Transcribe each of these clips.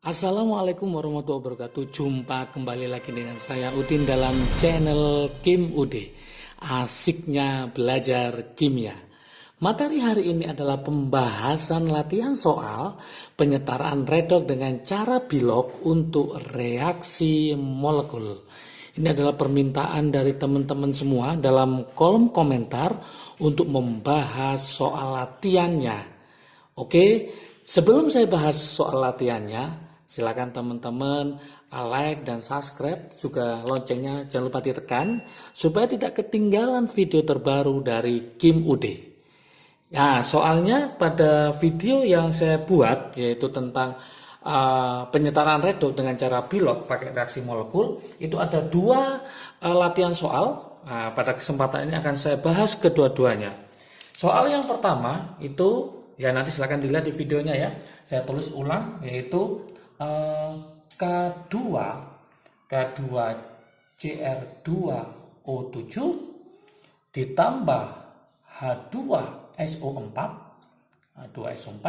Assalamualaikum warahmatullahi wabarakatuh. Jumpa kembali lagi dengan saya Udin dalam channel Kim Ude. Asiknya belajar kimia. Materi hari ini adalah pembahasan latihan soal penyetaraan redoks dengan cara Bilog untuk reaksi molekul. Ini adalah permintaan dari teman-teman semua dalam kolom komentar untuk membahas soal latihannya. Oke, sebelum saya bahas soal latihannya, silakan teman-teman like dan subscribe, juga loncengnya jangan lupa ditekan supaya tidak ketinggalan video terbaru dari Kim Ude. Nah, soalnya pada video yang saya buat yaitu tentang penyetaraan redoks dengan cara Bilog pakai reaksi molekul, itu ada dua latihan soal. Nah, pada kesempatan ini akan saya bahas kedua-duanya. Soal yang pertama itu ya nanti silahkan dilihat di videonya ya. Saya tulis ulang yaitu K2 Cr2O7 ditambah H2SO4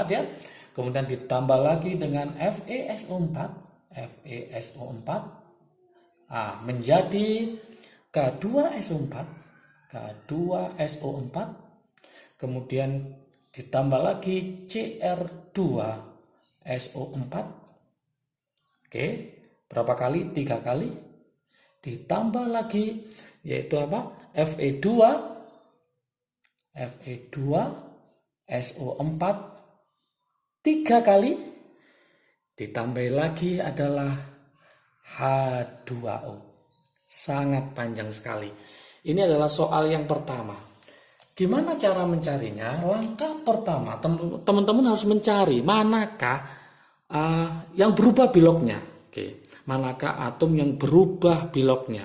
ya. Kemudian ditambah lagi dengan FeSO4 menjadi K2SO4 kemudian ditambah lagi Cr2SO4. Oke, berapa kali? 3 kali. Ditambah lagi yaitu apa? Fe2SO4 3 kali. Ditambah lagi adalah H2O. Sangat panjang sekali. Ini adalah soal yang pertama. Gimana cara mencarinya? Langkah pertama, teman-teman harus mencari manakah yang berubah Bilognya. Oke, manakah atom yang berubah Bilognya?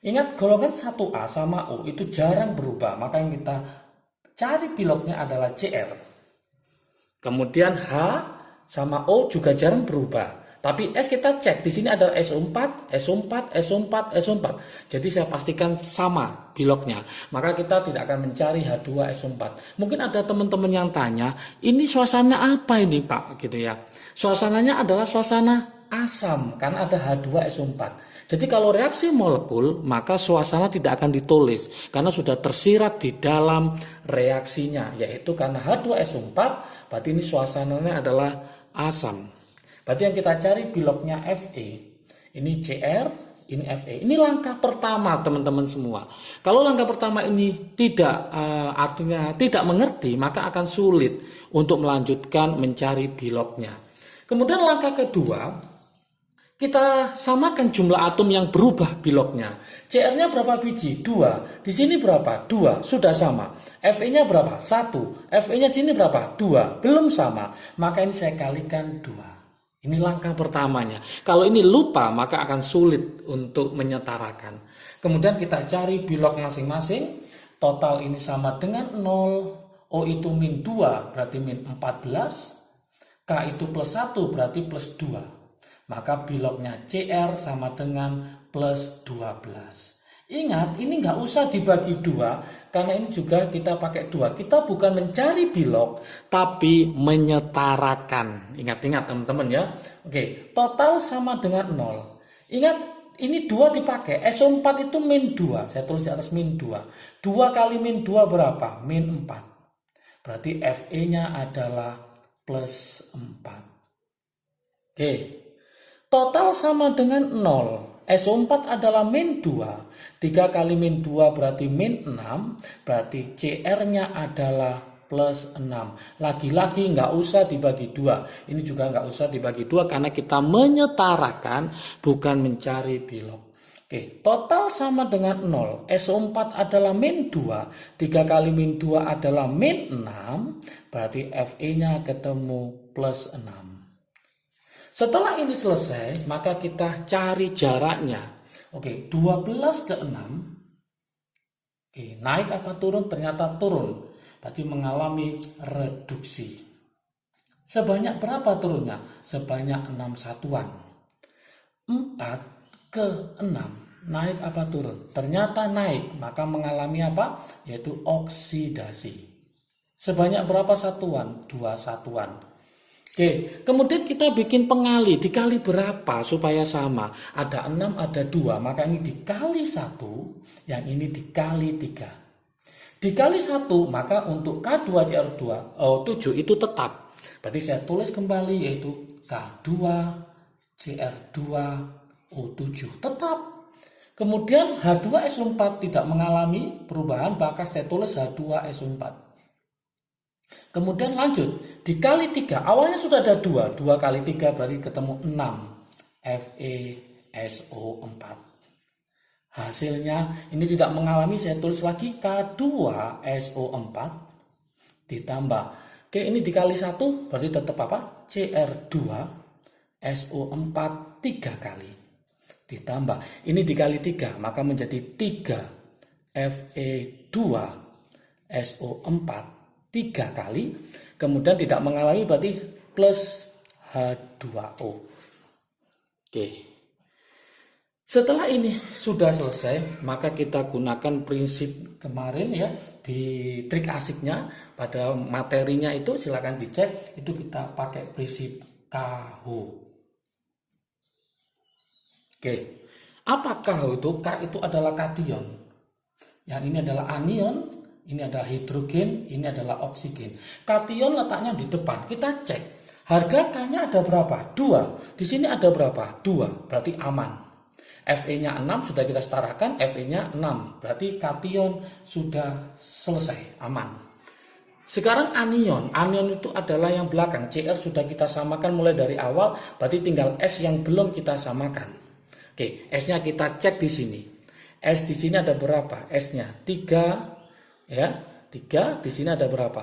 Ingat, golongan 1A sama O itu jarang berubah, maka yang kita cari Bilognya adalah Cr. Kemudian H sama O juga jarang berubah. Tapi S kita cek, di sini ada SO4. Jadi saya pastikan sama Bilognya. Maka kita tidak akan mencari H2SO4. Mungkin ada teman-teman yang tanya, ini suasana apa ini Pak? Gitu ya. Suasananya adalah suasana asam karena ada H2SO4. Jadi kalau reaksi molekul, maka suasana tidak akan ditulis karena sudah tersirat di dalam reaksinya, yaitu karena H2SO4, berarti ini suasananya adalah asam. Berarti yang kita cari Bilognya Fe. Ini Cr, ini Fe. Ini langkah pertama teman-teman semua. Kalau langkah pertama ini artinya tidak mengerti, maka akan sulit untuk melanjutkan mencari Bilognya. Kemudian langkah kedua, kita samakan jumlah atom yang berubah Bilognya. Cr-nya berapa biji? 2. Di sini berapa? 2. Sudah sama. Fe-nya berapa? 1. Fe-nya sini berapa? 2. Belum sama. Maka ini saya kalikan 2. Ini langkah pertamanya. Kalau ini lupa, maka akan sulit untuk menyetarakan. Kemudian kita cari Bilog masing-masing. Total ini sama dengan 0. O itu min 2, berarti min 14. K itu plus 1, berarti plus 2. Maka Bilognya Cr sama dengan plus 12. Ingat, ini nggak usah dibagi 2, karena ini juga kita pakai 2. Kita bukan mencari Bilog, tapi menyetarakan. Ingat teman-teman ya. Oke, total sama dengan 0. Ingat, ini 2 dipakai. SO4 itu min 2. Saya tulis di atas min 2. 2 kali min 2 berapa? Min 4. Berarti Fe-nya adalah plus 4. Oke, total sama dengan 0. SO4 adalah min 2. 3 kali min 2 berarti min 6. Berarti Cr-nya adalah plus 6. Lagi-lagi nggak usah dibagi 2. Ini juga nggak usah dibagi 2 karena kita menyetarakan, bukan mencari Bilog. Oke, total sama dengan 0. SO4 adalah min 2. 3 kali min 2 adalah min 6. Berarti Fe-nya ketemu plus 6. Setelah ini selesai, maka kita cari jaraknya. Oke, 12 ke 6. Oke, naik apa turun? Ternyata turun. Berarti mengalami reduksi. Sebanyak berapa turunnya? Sebanyak 6 satuan. 4 ke 6. Naik apa turun? Ternyata naik. Maka mengalami apa? Yaitu oksidasi. Sebanyak berapa satuan? 2 satuan. Oke, kemudian kita bikin pengali, dikali berapa supaya sama? Ada 6, ada 2, maka ini dikali 1, yang ini dikali 3. Dikali 1, maka untuk K2CR2, 7 itu tetap. Berarti saya tulis kembali yaitu K2CR2O7, tetap. Kemudian H2SO4 tidak mengalami perubahan, maka saya tulis H2SO4. Kemudian lanjut, dikali 3, awalnya sudah ada 2, 2 kali 3 berarti ketemu 6, FeSO4. Hasilnya ini tidak mengalami, saya tulis lagi K2SO4 ditambah, oke ini dikali 1 berarti tetap apa? Cr2SO4 3 kali. Ditambah, ini dikali 3 maka menjadi 3 Fe2SO4 3 kali, kemudian tidak mengalami berarti plus H2O. Oke. Setelah ini sudah selesai, maka kita gunakan prinsip kemarin ya di trik asiknya pada materinya itu, silakan dicek, itu kita pakai prinsip KH. Oke. Apa KH itu? K itu adalah kation. Yang ini adalah anion. Ini adalah hidrogen, ini adalah oksigen. Kation letaknya di depan. Kita cek. Harga K-nya ada berapa? 2. Di sini ada berapa? 2. Berarti aman. Fe-nya 6 sudah kita setarakan. Fe-nya 6. Berarti kation sudah selesai. Aman. Sekarang anion. Anion itu adalah yang belakang. Cr sudah kita samakan mulai dari awal. Berarti tinggal S yang belum kita samakan. Oke, S-nya kita cek di sini. S di sini ada berapa? S-nya 3. Ya, 3 di sini ada berapa?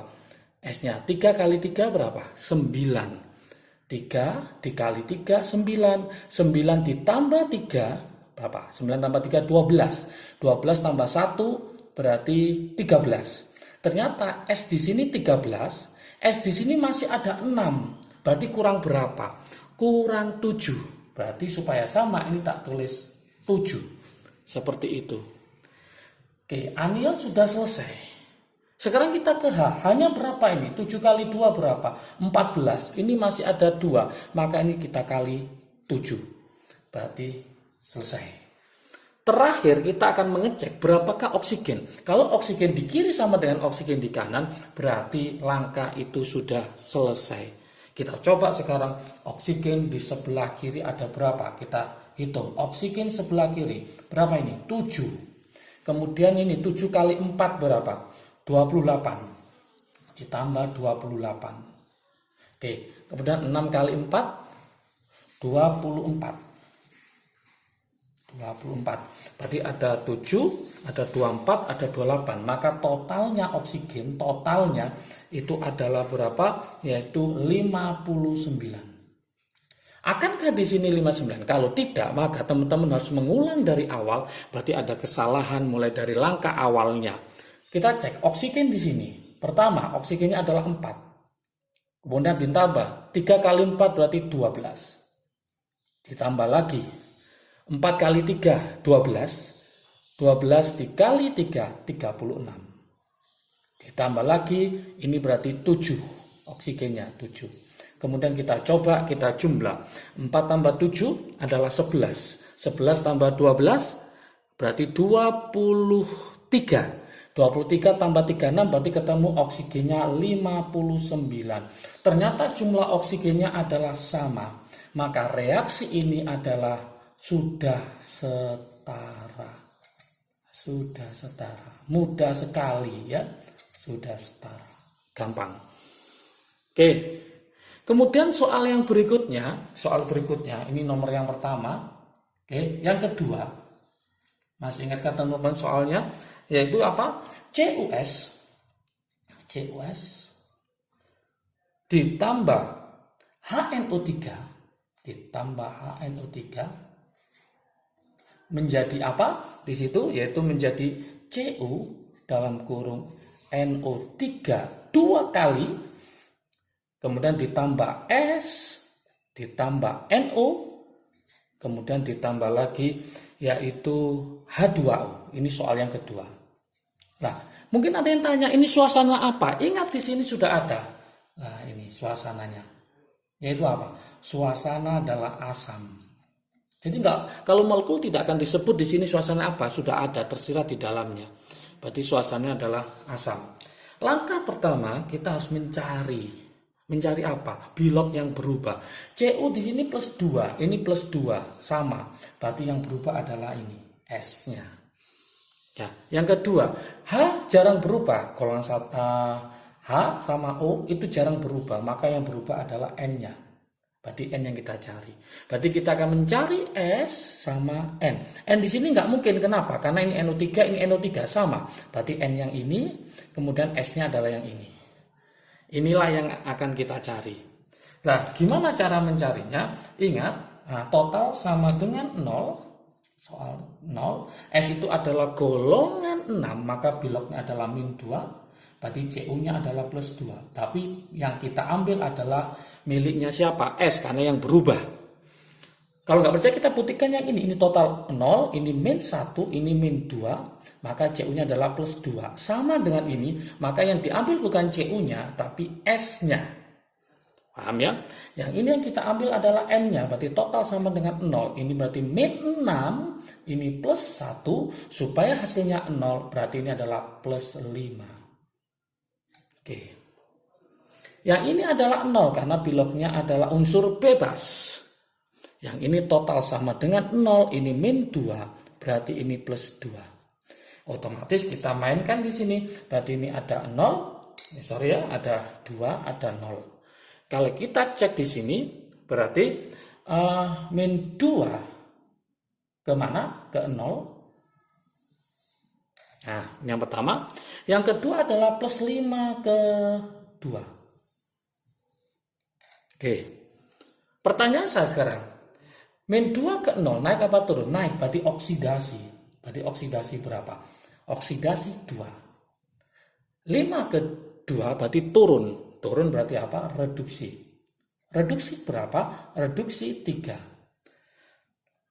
S-nya 3 kali 3 berapa? 9. 3 dikali 3 9. 9 ditambah 3 berapa? 9 tambah 3 12. 12 tambah 1 berarti 13. Ternyata S di sini 13, S di sini masih ada 6. Berarti kurang berapa? Kurang 7. Berarti supaya sama ini tak tulis 7. Seperti itu. Oke, anion sudah selesai. Sekarang kita ke H. H-nya berapa ini? 7 kali 2 berapa? 14. Ini masih ada 2. Maka ini kita kali 7. Berarti selesai. Terakhir kita akan mengecek berapakah oksigen. Kalau oksigen di kiri sama dengan oksigen di kanan, berarti langkah itu sudah selesai. Kita coba sekarang oksigen di sebelah kiri ada berapa? Kita hitung. Oksigen sebelah kiri. Berapa ini? 7. Kemudian ini 7 kali 4 berapa? 28. Ditambah 28. Oke, kemudian 6 kali 4, 24. 24. Berarti ada 7, ada 24, ada 28. Maka totalnya oksigen, totalnya itu adalah berapa? Yaitu 59. Akankah di sini 59? Kalau tidak, maka teman-teman harus mengulang dari awal. Berarti ada kesalahan mulai dari langkah awalnya. Kita cek oksigen di sini. Pertama, oksigennya adalah 4. Kemudian ditambah 3 kali 4 berarti 12. Ditambah lagi 4 kali 3 12. 12 dikali 3 36. Ditambah lagi ini berarti 7. Oksigennya 7. Kemudian kita coba, kita jumlah. 4 tambah 7 adalah 11. 11 tambah 12 berarti 23. 23 tambah 36 berarti ketemu oksigennya 59. Ternyata jumlah oksigennya adalah sama. Maka reaksi ini adalah sudah setara. Sudah setara. Mudah sekali ya. Sudah setara. Gampang. Oke. Kemudian soal berikutnya, ini nomor yang pertama. Oke, yang kedua. Masih ingat teman-teman soalnya? Yaitu apa? CuS ditambah HNO3 menjadi apa? Di situ yaitu menjadi Cu dalam kurung NO3 2 kali. Kemudian ditambah S, ditambah NO, kemudian ditambah lagi yaitu H2O. Ini soal yang kedua. Nah, mungkin ada yang tanya, ini suasana apa? Ingat di sini sudah ada. Nah, ini suasananya. Yaitu apa? Suasana adalah asam. Jadi kalau molekul tidak akan disebut di sini suasana apa, sudah ada tersirat di dalamnya. Berarti suasananya adalah asam. Langkah pertama kita harus mencari apa? Bilog yang berubah. Cu di sini plus 2, ini plus 2, sama. Berarti yang berubah adalah ini, S-nya. Ya, yang kedua, H jarang berubah. Golongan H sama O itu jarang berubah, maka yang berubah adalah N-nya. Berarti N yang kita cari. Berarti kita akan mencari S sama N. N di sini nggak mungkin, kenapa? Karena ini NO3, ini NO3 sama. Berarti N yang ini, kemudian S-nya adalah yang ini. Inilah yang akan kita cari. Nah, gimana cara mencarinya? Ingat, total sama dengan 0. Soal 0, S itu adalah golongan 6, maka bilognya adalah min 2, berarti CU-nya adalah plus 2. Tapi yang kita ambil adalah miliknya siapa? S, karena yang berubah. Kalau nggak percaya kita buktikan yang ini total 0, ini min 1, ini min 2, maka CU-nya adalah plus 2. Sama dengan ini, maka yang diambil bukan CU-nya, tapi S-nya. Paham ya? Yang ini yang kita ambil adalah N-nya, berarti total sama dengan 0. Ini berarti min 6, ini plus 1, supaya hasilnya 0, berarti ini adalah plus 5. Oke. Yang ini adalah 0, karena bilognya adalah unsur bebas. Yang ini total sama dengan 0, ini min 2, berarti ini plus 2. Otomatis kita mainkan di sini, berarti ini ada 0, ada 2, ada 0. Kalau kita cek di sini, berarti min 2 kemana? Ke 0. Nah, yang pertama. Yang kedua adalah plus 5 ke 2. Oke. Pertanyaan saya sekarang. Min 2 ke 0, naik apa turun? Naik, berarti oksidasi. Berarti oksidasi berapa? Oksidasi 2. 5 ke 2 berarti turun. Turun berarti apa? Reduksi. Reduksi berapa? Reduksi 3.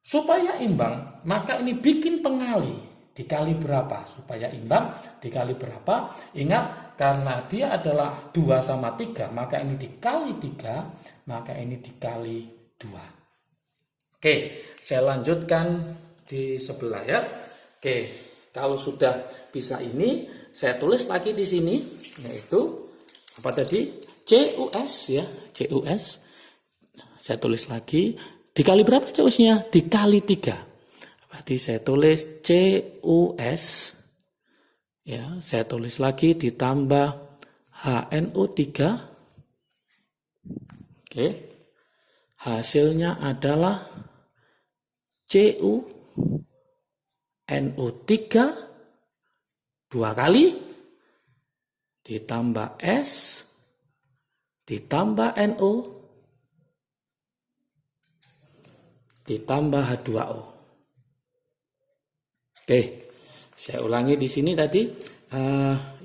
Supaya imbang, maka ini bikin pengali. Dikali berapa? Supaya imbang, dikali berapa? Ingat, karena dia adalah 2 sama 3, maka ini dikali 3, maka ini dikali 2. Oke, saya lanjutkan di sebelah ya. Oke, kalau sudah bisa ini, saya tulis lagi di sini, yaitu apa tadi? CUS ya, CUS. Saya tulis lagi, dikali berapa CUS-nya? Dikali 3. Berarti saya tulis CUS. Ya, saya tulis lagi ditambah HNO3. Oke. Hasilnya adalah CuNO3 2 kali ditambah S ditambah NO ditambah H2O. Oke, saya ulangi di sini tadi.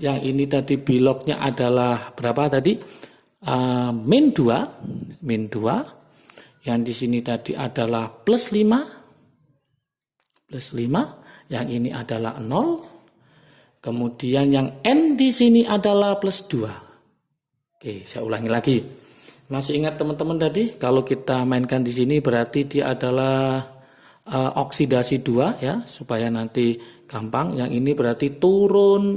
Yang ini tadi bilognya adalah berapa tadi? Min 2. Yang di sini tadi adalah plus 5. Yang ini adalah 0. Kemudian yang N di sini adalah plus 2. Oke, saya ulangi lagi. Masih ingat teman-teman tadi? Kalau kita mainkan di sini berarti dia adalah oksidasi 2 ya, supaya nanti gampang. Yang ini berarti turun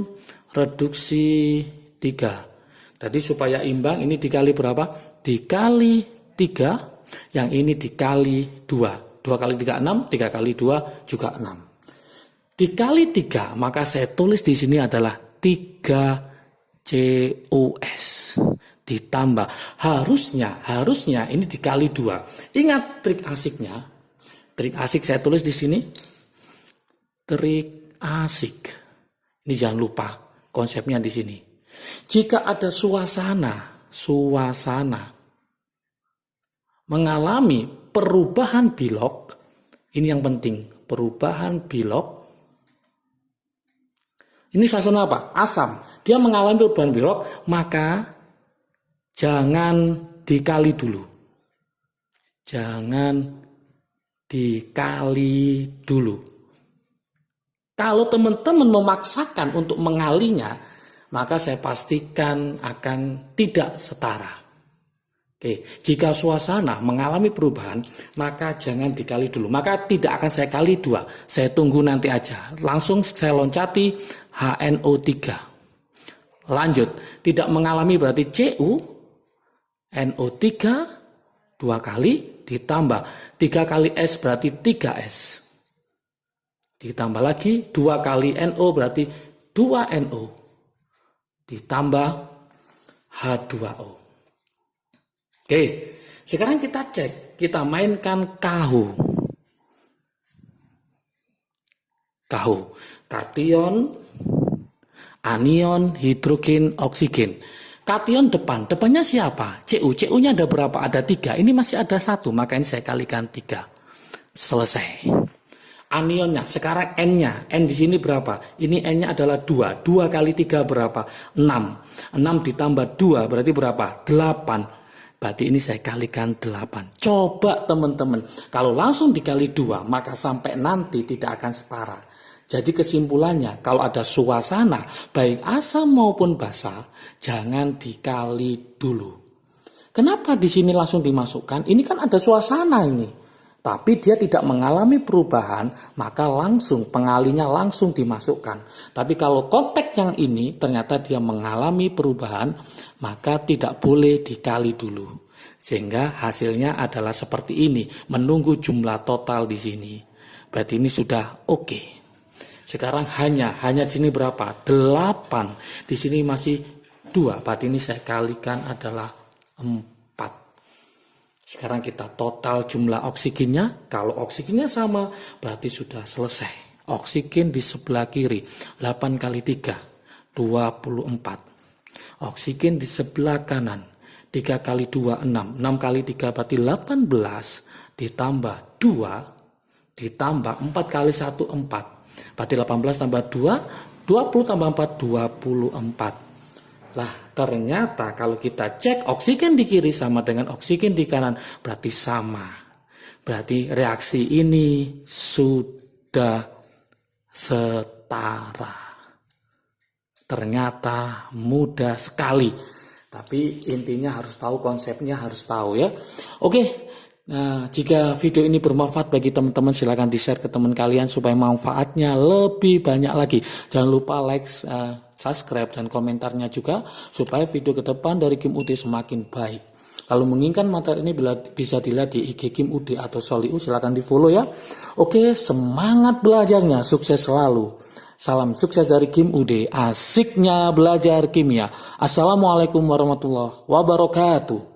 reduksi 3. Tadi supaya imbang ini dikali berapa? Dikali 3. Yang ini dikali 2. 2 kali 3 6, 3 kali 2 juga 6. Dikali 3, maka saya tulis di sini adalah 3 CuS ditambah harusnya ini dikali 2. Ingat trik asiknya. Trik asik saya tulis di sini. Trik asik. Ini jangan lupa konsepnya di sini. Jika ada suasana mengalami perubahan bilog, ini yang penting, perubahan bilog. Ini suasana apa? Asam. Dia mengalami perubahan bilog, maka jangan dikali dulu. Jangan dikali dulu. Kalau teman-teman memaksakan untuk mengalinya, maka saya pastikan akan tidak setara. Oke, jika suasana mengalami perubahan, maka jangan dikali dulu. Maka tidak akan saya kali 2. Saya tunggu nanti aja. Langsung saya loncati HNO3. Lanjut, tidak mengalami berarti Cu, NO3, 2 kali, ditambah 3 kali S berarti 3S. Ditambah lagi 2 kali NO berarti 2NO. Ditambah H2O. Oke, sekarang kita cek, kita mainkan KAHU. KAHU, kation, anion, hidrogen, oksigen. Kation depannya siapa? Cu, Cu-nya ada berapa? Ada 3, ini masih ada 1, maka ini saya kalikan 3. Selesai. Anionnya, sekarang N-nya, N di sini berapa? Ini N-nya adalah 2, 2 kali 3 berapa? 6, 6 ditambah 2 berarti berapa? 8. Berarti ini saya kalikan 8. Coba teman-teman, kalau langsung dikali 2, maka sampai nanti tidak akan setara. Jadi kesimpulannya, kalau ada suasana, baik asam maupun basa, jangan dikali dulu. Kenapa di sini langsung dimasukkan? Ini kan ada suasana ini. Tapi dia tidak mengalami perubahan, maka langsung pengalinya langsung dimasukkan. Tapi kalau konteks yang ini ternyata dia mengalami perubahan, maka tidak boleh dikali dulu. Sehingga hasilnya adalah seperti ini, menunggu jumlah total di sini. Berarti ini sudah oke. Sekarang hanya di sini berapa? 8. Di sini masih 2. Berarti ini saya kalikan adalah 4. Sekarang kita total jumlah oksigennya. Kalau oksigennya sama, berarti sudah selesai. Oksigen di sebelah kiri, 8 kali 3, 24. Oksigen di sebelah kanan, 3 kali 2, 6. 6 kali 3 berarti 18, ditambah 2, ditambah 4 kali 1, 4. Berarti 18 tambah 2, 20 tambah 4, 24. Lah, ternyata kalau kita cek oksigen di kiri sama dengan oksigen di kanan berarti sama. Berarti reaksi ini sudah setara. Ternyata mudah sekali. Tapi intinya harus tahu, konsepnya harus tahu ya. Oke. Nah, jika video ini bermanfaat bagi teman-teman, silakan di-share ke teman kalian supaya manfaatnya lebih banyak lagi. Jangan lupa like, subscribe, dan komentarnya juga supaya video ke depan dari Kim UD semakin baik. Kalau menginginkan materi ini bisa dilihat di IG Kim UD atau Soliu, silakan di-follow ya. Oke, semangat belajarnya, sukses selalu. Salam sukses dari Kim UD, asiknya belajar kimia. Assalamualaikum warahmatullahi wabarakatuh.